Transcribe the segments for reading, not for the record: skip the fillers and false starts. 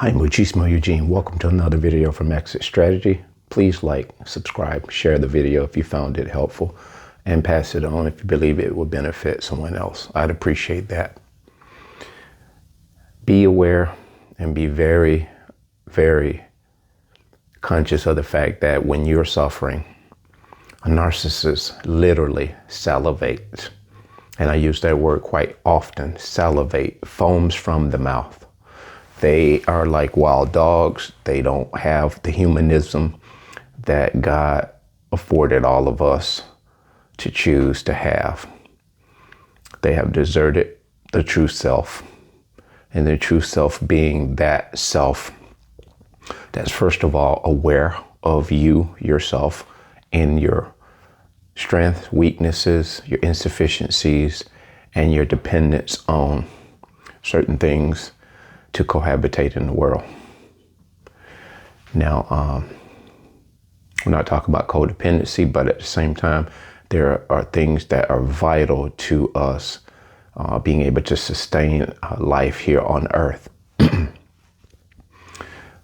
Hi, Muchismo Eugene. Welcome to another video from Exit Strategy. Please like, subscribe, share the video if you found it helpful, and pass it on if you believe it will benefit someone else. I'd appreciate that. Be aware and be very, very conscious of the fact that when you're suffering, a narcissist literally salivates. And I use that word quite often. Salivate, foams from the mouth. They are like wild dogs. They don't have the humanism that God afforded all of us to choose to have. They have deserted the true self, and the true self being that self that's first of all aware of you, yourself, and your strengths, weaknesses, your insufficiencies, and your dependence on certain things to cohabitate in the world. Now, we're not talking about codependency, but at the same time, there are things that are vital to us being able to sustain life here on earth.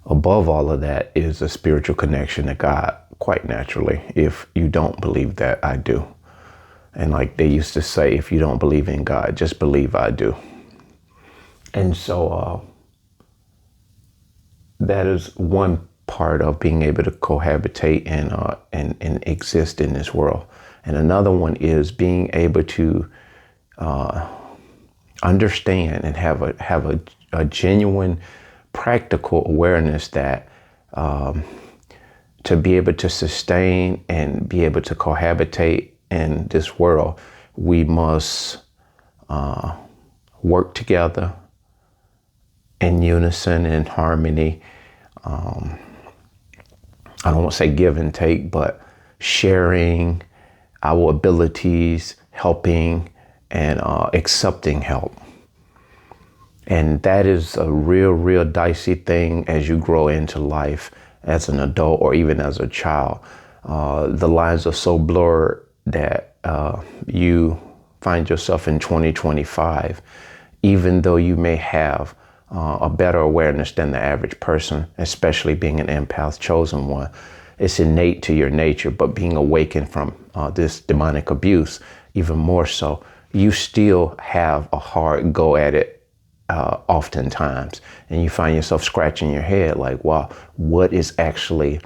Above all of that is a spiritual connection to God, quite naturally. If you don't believe that, I do. And like they used to say, if you don't believe in God, just believe I do. And so that is one part of being able to cohabitate and exist in this world. And another one is being able to understand and have a genuine practical awareness that to be able to sustain and be able to cohabitate in this world, we must work together in unison and harmony. I don't want to say give and take, but sharing our abilities, helping, and accepting help. And that is a real dicey thing as you grow into life as an adult or even as a child. The lines are so blurred that you find yourself in 2025, even though you may have a better awareness than the average person, especially being an empath, chosen one. It's innate to your nature, but being awakened from this demonic abuse, even more so, you still have a hard go at it oftentimes. And you find yourself scratching your head like, wow, what is actually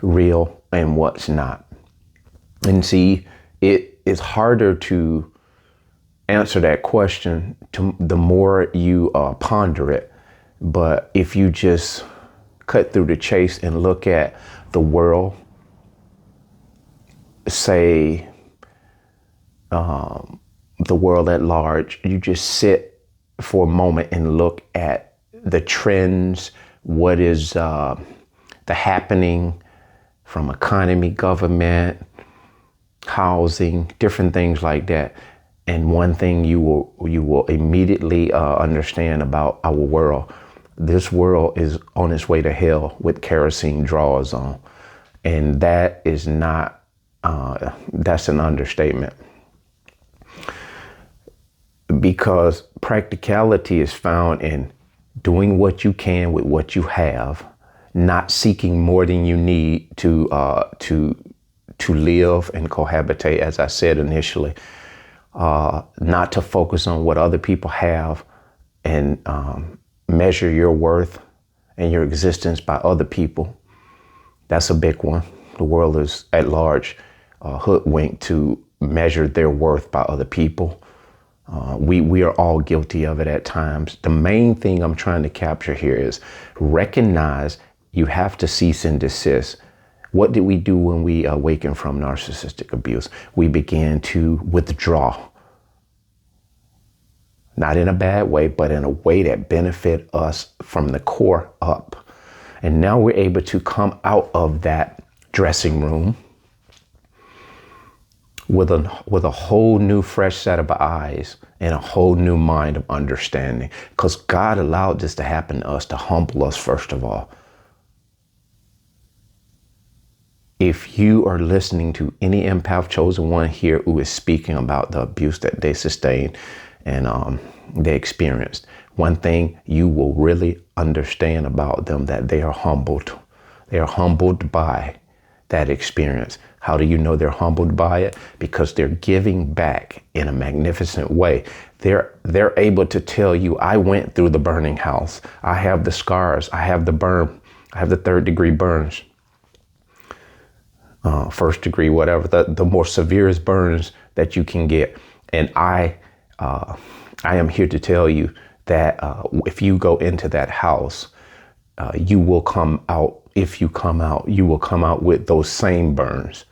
real and what's not? And see, it is harder to answer that question the more you ponder it. But if you just cut through the chase and look at the world, say the world at large, you just sit for a moment and look at the trends, what is the happening from economy, government, housing, different things like that. And one thing you will immediately understand about our world: this world is on its way to hell with kerosene drawers on, and that is not. That's an understatement. Because practicality is found in doing what you can with what you have, not seeking more than you need to live and cohabitate, as I said initially. Not to focus on what other people have and measure your worth and your existence by other people. That's a big one. The world is at large hoodwinked to measure their worth by other people. We are all guilty of it at times. The main thing I'm trying to capture here is recognize you have to cease and desist. What did we do when we awaken from narcissistic abuse? We began to withdraw. Not in a bad way, but in a way that benefit us from the core up. And now we're able to come out of that dressing room with a whole new fresh set of eyes and a whole new mind of understanding. Because God allowed this to happen to us to humble us first of all. If you are listening to any empath chosen one here who is speaking about the abuse that they sustained and they experienced, one thing you will really understand about them, that they are humbled. They are humbled by that experience. How do you know they're humbled by it? Because they're giving back in a magnificent way. They're able to tell you, I went through the burning house. I have the scars. I have the burn. I have the 3rd-degree burns. 1st degree, whatever, the more severest burns that you can get. And I am here to tell you that if you go into that house, you will come out. If you come out, you will come out with those same burns.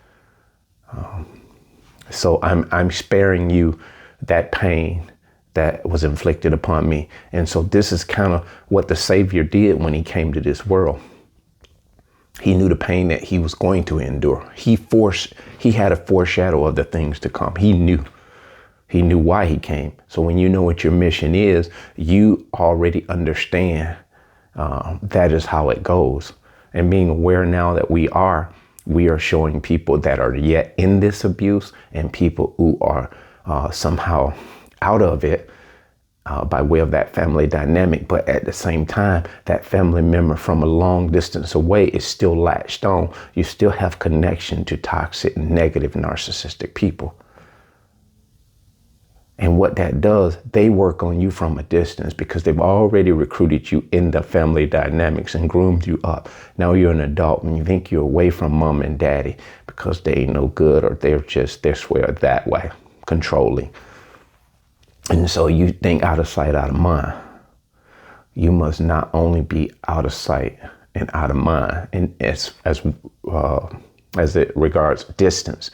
So I'm sparing you that pain that was inflicted upon me. And so this is kind of what the Savior did when he came to this world. He knew the pain that he was going to endure. He had a foreshadow of the things to come. He knew why he came. So when you know what your mission is, you already understand that is how it goes. And being aware now that we are showing people that are yet in this abuse and people who are somehow out of it by way of that family dynamic. But at the same time, that family member from a long distance away is still latched on. You still have connection to toxic, negative, narcissistic people. And what that does, they work on you from a distance because they've already recruited you in the family dynamics and groomed you up. Now you're an adult and you think you're away from mom and daddy because they ain't no good, or they're swear that way, controlling. And so you think out of sight, out of mind. You must not only be out of sight and out of mind, and as it regards distance,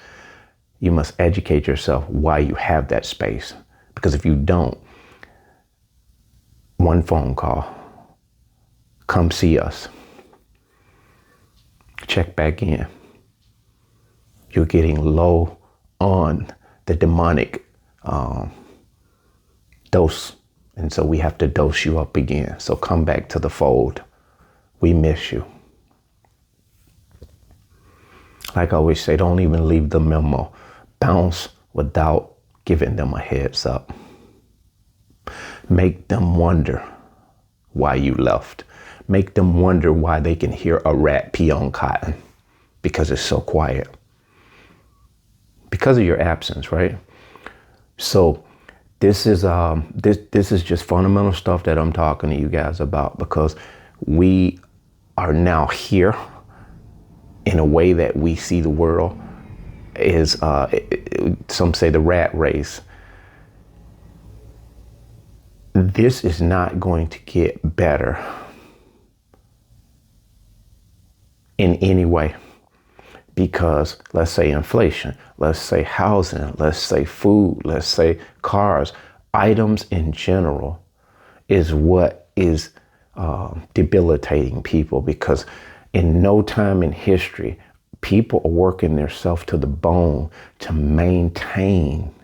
you must educate yourself why you have that space. Because if you don't, one phone call, come see us, check back in. You're getting low on the demonic dose. And so we have to dose you up again. So come back to the fold. We miss you. Like I always say, don't even leave the memo. Bounce without giving them a heads up. Make them wonder why you left. Make them wonder why they can hear a rat pee on cotton because it's so quiet. Because of your absence, right? So this is just fundamental stuff that I'm talking to you guys about, because we are now here in a way that we see the world is some say the rat race. This is not going to get better in any way, because let's say inflation, let's say housing, let's say food, let's say cars, items in general is what is debilitating people, because in no time in history, people are working themselves to the bone to maintain,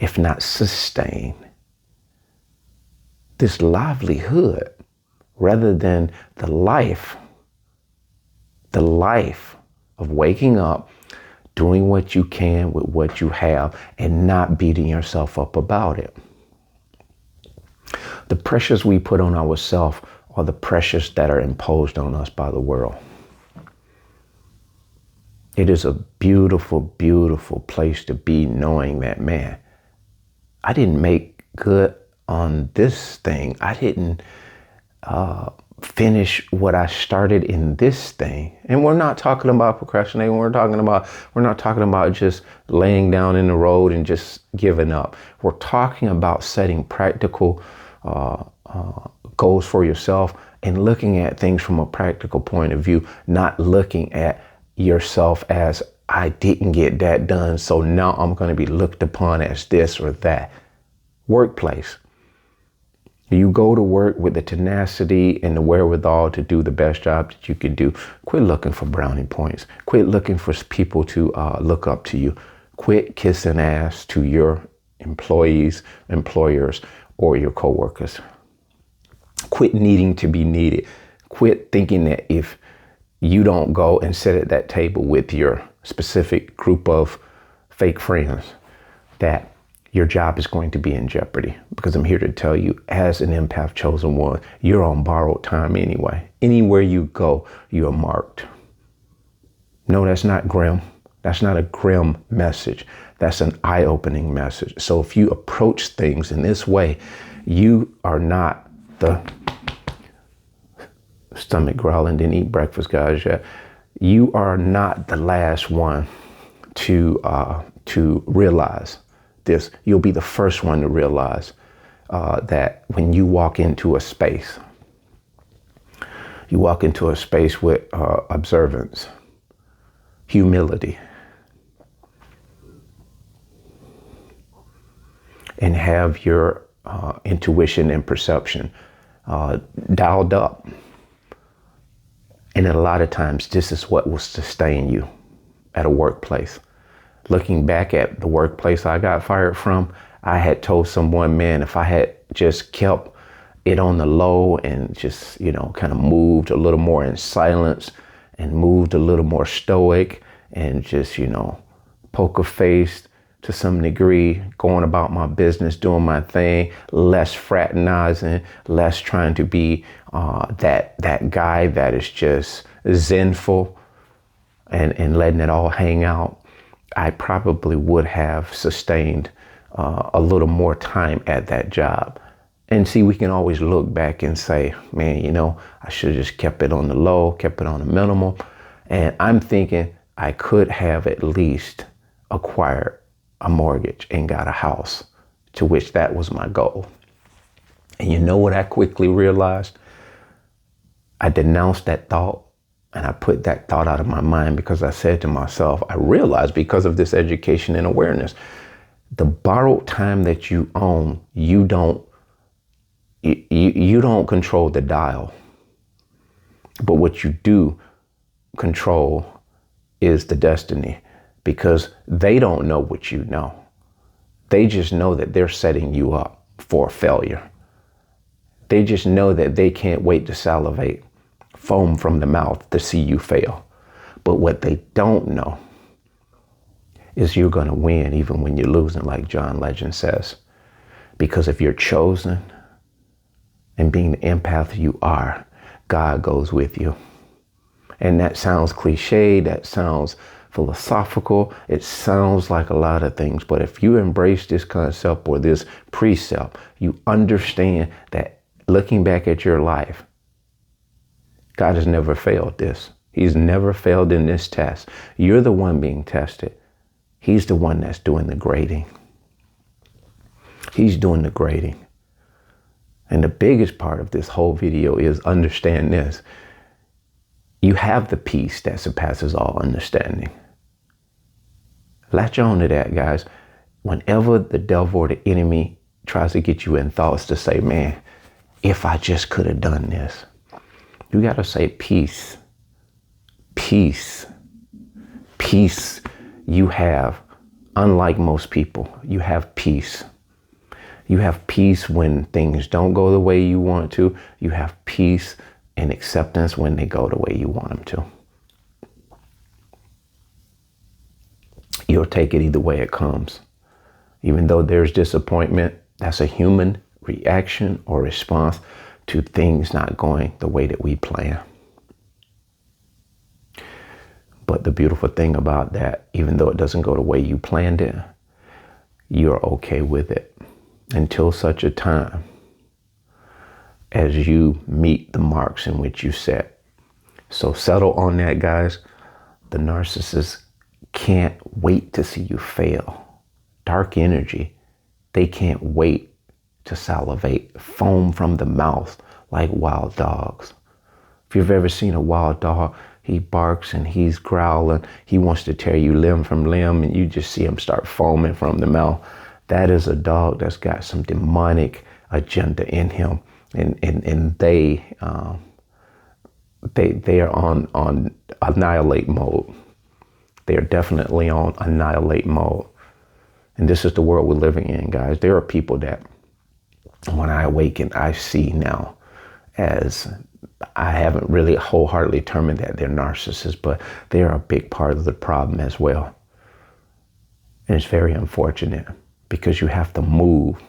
if not sustain, this livelihood rather than the life of waking up, doing what you can with what you have, and not beating yourself up about it. The pressures we put on ourselves are the pressures that are imposed on us by the world. It is a beautiful, beautiful place to be, knowing that, man, I didn't make good on this thing. I didn't finish what I started in this thing. And we're not talking about procrastinating. We're not talking about just laying down in the road and just giving up. We're talking about setting practical goals for yourself and looking at things from a practical point of view, not looking at yourself as, I didn't get that done, so now I'm going to be looked upon as this or that. Workplace. You go to work with the tenacity and the wherewithal to do the best job that you can do. Quit looking for brownie points. Quit looking for people to look up to you. Quit kissing ass to your employees, employers, or your coworkers. Quit needing to be needed. Quit thinking that if you don't go and sit at that table with your specific group of fake friends, that your job is going to be in jeopardy, because I'm here to tell you, as an empath chosen one, you're on borrowed time anyway. Anywhere you go, you are marked. No, that's not grim. That's not a grim message. That's an eye-opening message. So if you approach things in this way, you are not the stomach growling, didn't eat breakfast, guys, yet. You are not the last one to realize this. You'll be the first one to realize that when you walk into a space, with observance, humility, and have your intuition and perception dialed up. And a lot of times, this is what will sustain you at a workplace. Looking back at the workplace I got fired from, I had told someone, man, if I had just kept it on the low and just, kind of moved a little more in silence and moved a little more stoic and just, poker faced to some degree, going about my business, doing my thing, less fraternizing, less trying to be that guy that is just zenful and letting it all hang out, I probably would have sustained a little more time at that job. And see, we can always look back and say, man, I should have just kept it on the low, kept it on the minimal. And I'm thinking I could have at least acquired a mortgage and got a house, to which that was my goal. And you know what I quickly realized? I denounced that thought and I put that thought out of my mind, because I said to myself, I realized, because of this education and awareness, the borrowed time that you own, you don't control the dial. But what you do control is the destiny, because they don't know what you know. They just know that they're setting you up for failure. They just know that they can't wait to salivate, foam from the mouth to see you fail. But what they don't know is you're going to win even when you're losing, like John Legend says. Because if you're chosen and being the empath you are, God goes with you. And that sounds cliche, that sounds philosophical, it sounds like a lot of things, but if you embrace this concept or this precept, you understand that looking back at your life, God has never failed this. He's never failed in this test. You're the one being tested. He's the one that's doing the grading. He's doing the grading. And the biggest part of this whole video is understand this. You have the peace that surpasses all understanding. Latch on to that, guys. Whenever the devil or the enemy tries to get you in thoughts to say, man, if I just could have done this, you got to say peace, peace, peace. You have, unlike most people, you have peace. You have peace when things don't go the way you want to. You have peace and acceptance when they go the way you want them to. You'll take it either way it comes. Even though there's disappointment, that's a human reaction or response to things not going the way that we plan. But the beautiful thing about that, even though it doesn't go the way you planned it, you're okay with it until such a time as you meet the marks in which you set. So settle on that, guys. The narcissist can't wait to see you fail. Dark energy, they can't wait to salivate, foam from the mouth like wild dogs. If you've ever seen a wild dog, he barks and he's growling. He wants to tear you limb from limb, and you just see him start foaming from the mouth. That is a dog that's got some demonic agenda in him. And they are on annihilate mode. They are definitely on annihilate mode. And this is the world we're living in, guys. There are people that when I awaken, I see now as I haven't really wholeheartedly determined that they're narcissists, but they are a big part of the problem as well. And it's very unfortunate because you have to move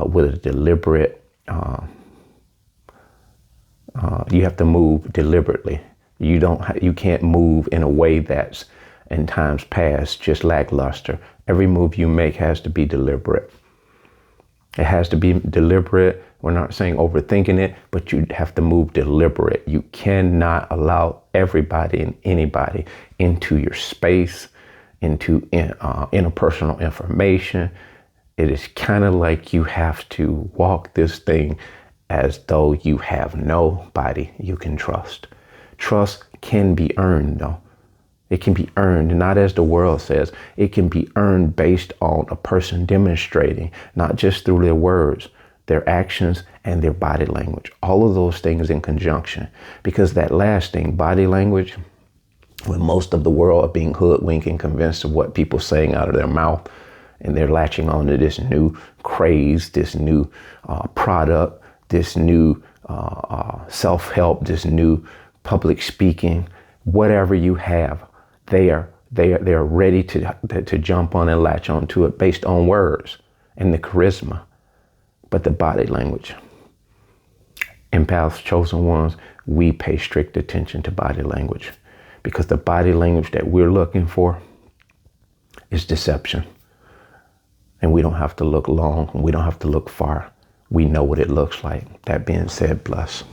with a deliberate, you have to move deliberately. You can't move in a way that's in times past just lackluster. Every move you make has to be deliberate. It has to be deliberate. We're not saying overthinking it, but you have to move deliberate. You cannot allow everybody and anybody into your space, into interpersonal information. It is kind of like you have to walk this thing as though you have nobody you can trust. Trust can be earned, though. It can be earned, not as the world says. It can be earned based on a person demonstrating, not just through their words, their actions and their body language. All of those things in conjunction. Because that last thing, body language, when most of the world are being hoodwinked and convinced of what people are saying out of their mouth, and they're latching on to this new craze, this new product, this new self-help, this new public speaking, whatever you have, they are ready to jump on and latch onto it based on words and the charisma, but the body language. Empaths, chosen ones, we pay strict attention to body language, because the body language that we're looking for is deception. And we don't have to look long, and we don't have to look far. We know what it looks like. That being said, bless.